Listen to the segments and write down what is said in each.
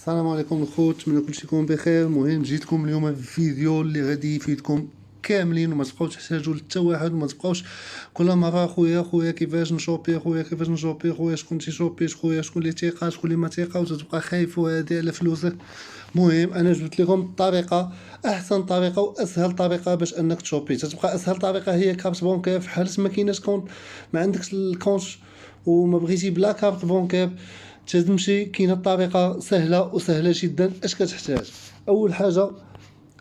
السلام عليكم الخوت، نتمنى كلشي يكون بخير. المهم جيتكم اليوم بفيديو اللي غادي يفيدكم كاملين وما تبقاوش تحتاجوا لحتى واحد، وما تبقاوش كل مره خويا كيفاش نشوبي، خويا شكون تيشوبي، خويا شكون اللي تيقا شكون اللي ما تيقا، وتبقى خايف وهادي على فلوسك. المهم انا جبت لكم الطريقه، احسن طريقه واسهل طريقه باش انك تشوبي. تتبقى اسهل طريقه هي كارت بونكير. في حالة ما كايناش كونت، ما عندكش الكونت وما بغيتي بلا كارت بونكير، تمشي كاينه طريقه سهله جدا. اش كتحتاج؟ اول حاجه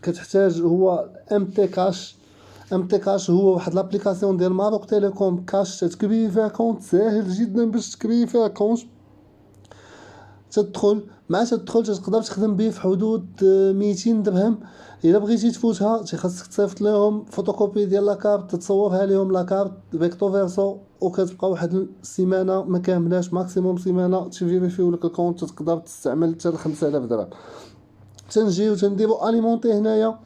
كتحتاج هو ام تي كاش. هو واحد لابليكاسيون ديال ماروك تيليكوم كاش، تكري فيها كونت ساهل جدا باش تكري فيها كونت. تدخل تقدر تخدم به في حدود 200 درهم. الا بغيتي تفوتها خاصك تصيفط لهم فوتوكوبي ديال لاكارت، تصورها لهم لاكارت ريكتو فيرسو، وكتبقى واحد السيمانه ما كاملاش، ماكسيموم سيمانه تفيريفيو لك الكونت، تقدر تستعمل حتى ل 5000 درهم. تنجيو تنديرو اليمونتي هنايا.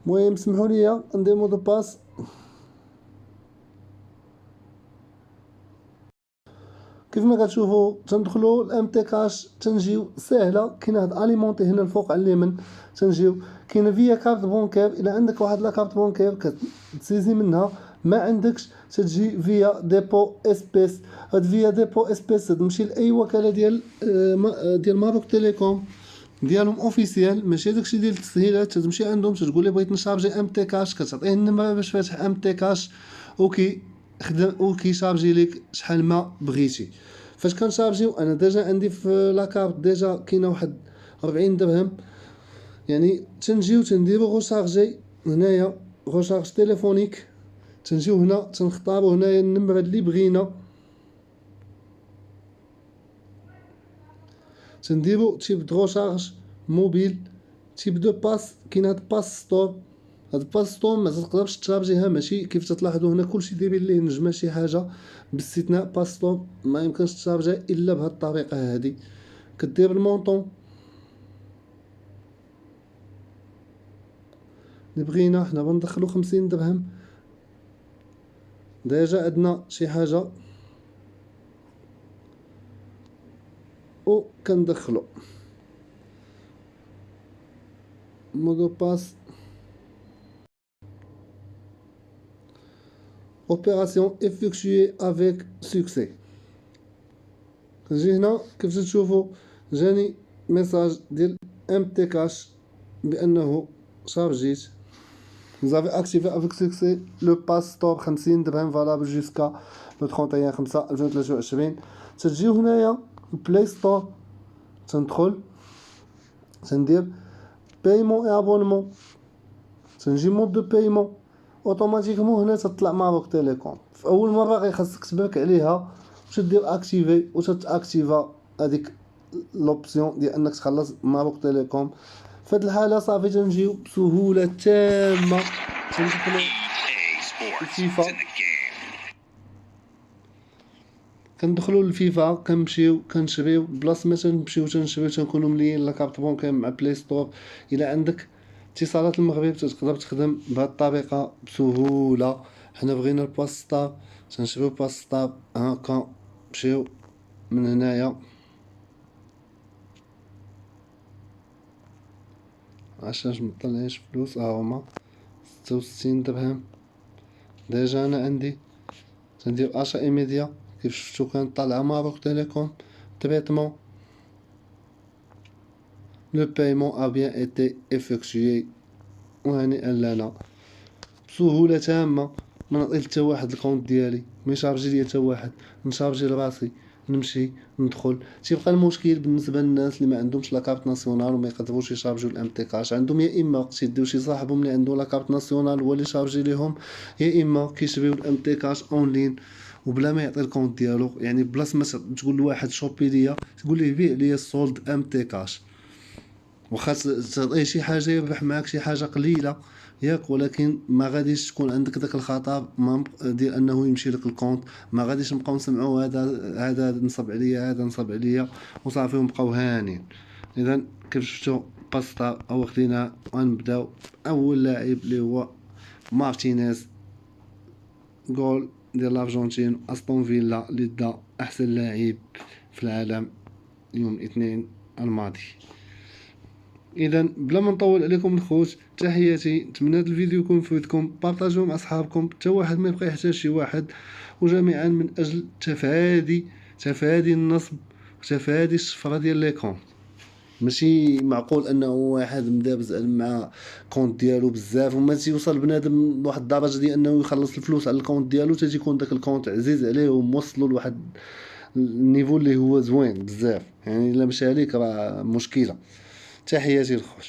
المهم سمحوا لي ندير مود باس. كيف ما كتشوفوا تندخلوا الام تي كاش، تنجيو ساهله. كاين هاد اليمونتي هنا الفوق على اليمين، تنجيو كاين فيا كارت بونكير. الا عندك واحد لاكارت بونكير كتسيزي منها، ما عندكش تجي فيا ديبو اسبيس. هاد فيا ديبو اسبيس تمشي لاي وكاله ديال ماروك تيليكوم ديالهم اوفيسيال، ماشي داكشي ديال التسهيلات. تمشي عندهم تقول لي بغيت نشارجي ام تي كاش، كتعطيه النمره باش فاتح ام تي كاش، كيشارجي لك شحال ما بغيتي. فاش كنشارجيو انا ديجا عندي في لاكارت ديجا كاينه واحد 40 درهم. يعني تنجيو تنديرو غوشارجي هنايا، غوشارج تليفونيك. تنجيو هنا تنختارو هنايا النمره اللي بغينا، تنديرو تيب دو غوشارج موبيل، تيب دو باس. كاين هاد باس ستور. هاد باس ستور ما تقدرش تشارجيها، ماشي كيف تلاحظوا هنا كلشي دايرين ليه نجمه شي حاجه، باستثناء باس ستور ما يمكنش تشارجها الا بهاد الطريقه هادي. كدير المونطون اللي بغينا. حنا بندخلو 50 درهم، ديجا عندنا شي حاجه و كندخلو مودو باس. اوبيراسيون افيكتوي افيك سوكسي. كنجي هنا كيف تشوفوا جاني ميساج ديال ام تي كاش بانه شارجيت. Vous avez activé avec succès le pass stop 50 درهم valable jusqu'à le 31/5/2023. تجيو هنايا البلاي ستور، تندخل تندير بايمون اي ابونمون، تنجي مود دو بايمون. اوتوماتيكمون هنا تطلع ماروك تيليكوم. في اول مره غيخصك تبارك عليها وتدير اكتيفي وتتاكتيفا هذيك لوبسيون ديال انك تخلص ماروك تيليكوم. في هذه الحاله صافي تنجيو بسهوله تامه تندخلوا الفيفا. كندخلوا للفيفا كنمشيو كنشريو بلاصه ما تنمشيو تنشريو، تنكونوا مليين لاكارت بونكير مع بلاي ستور. الا عندك اتصالات المغرب تقدر تخدم بهذه الطريقه بسهوله. حنا بغينا الباس ستار، تنشريو باس ستار هاكا. نمشيو من هنايا عشاش مطلعينش فلوس، هما 66 درهم. ديجا انا عندي تندير اشا ايميديا. كيف شفتو كانت طالعه ماروك تيليكوم تريتمون. Le paiement a bien été effectué. وهنيئا لنا بسهولة تامة. ما نعطي حتى واحد الكونت ديالي، ما يشارجي ليا حتى واحد، نشارجي لراسي، نمشي ندخل. تيبقى المشكل بالنسبه للناس اللي ما عندهمش لاكارت ناسيونال وما يقدروش يشارجوا الام تي كاش. عندهم يا اما تيديو شي صاحبهم اللي عنده لاكارت ناسيونال هو اللي شارجي ليهم، يا اما كيشريو الام تي كاش اون لين وبلا ما يعطي الكونت ديالو. يعني بلاص ما تقول لواحد شوبي ليا، تقول ليه بيع ليا السولد ام تي كاش، واخا تعطيه شي حاجه يربح معاك شي حاجه قليله ياك، ولكن ما غاديش تكون عندك داك الخطر ديال انه يمشي لك الكونت. ما غاديش نبقاو نسمعوا هذا نصب عليا، هذا نصب عليا، وصافي ونبقاو هانين. اذا كيف شفتوا باستا او خدينا. غنبداو اول لاعب اللي هو مارتينيز، جول ديال الارجنتين استون فيلا اللي دا احسن لاعب في العالم يوم الاثنين الماضي. اذا بلا ما نطول عليكم الخوت، تحياتي، نتمنى هذا الفيديو يكون فيدكم، بارطاجوه مع اصحابكم حتى واحد ما يبقى يحتاج شي واحد، وجميعا من اجل تفادي النصب وتفادي الشفره ديال لي كونط. ماشي معقول انه واحد مدابز مع كونت ديالو بزاف وما تيوصل بنادم لواحد الدرجه ديال انه يخلص الفلوس على الكونت ديالو تيكون داك الكونت عزيز عليه وموصلو لواحد النيفو اللي هو زوين بزاف، يعني الا مشى عليك راه مشكله. تحياتي الخوت.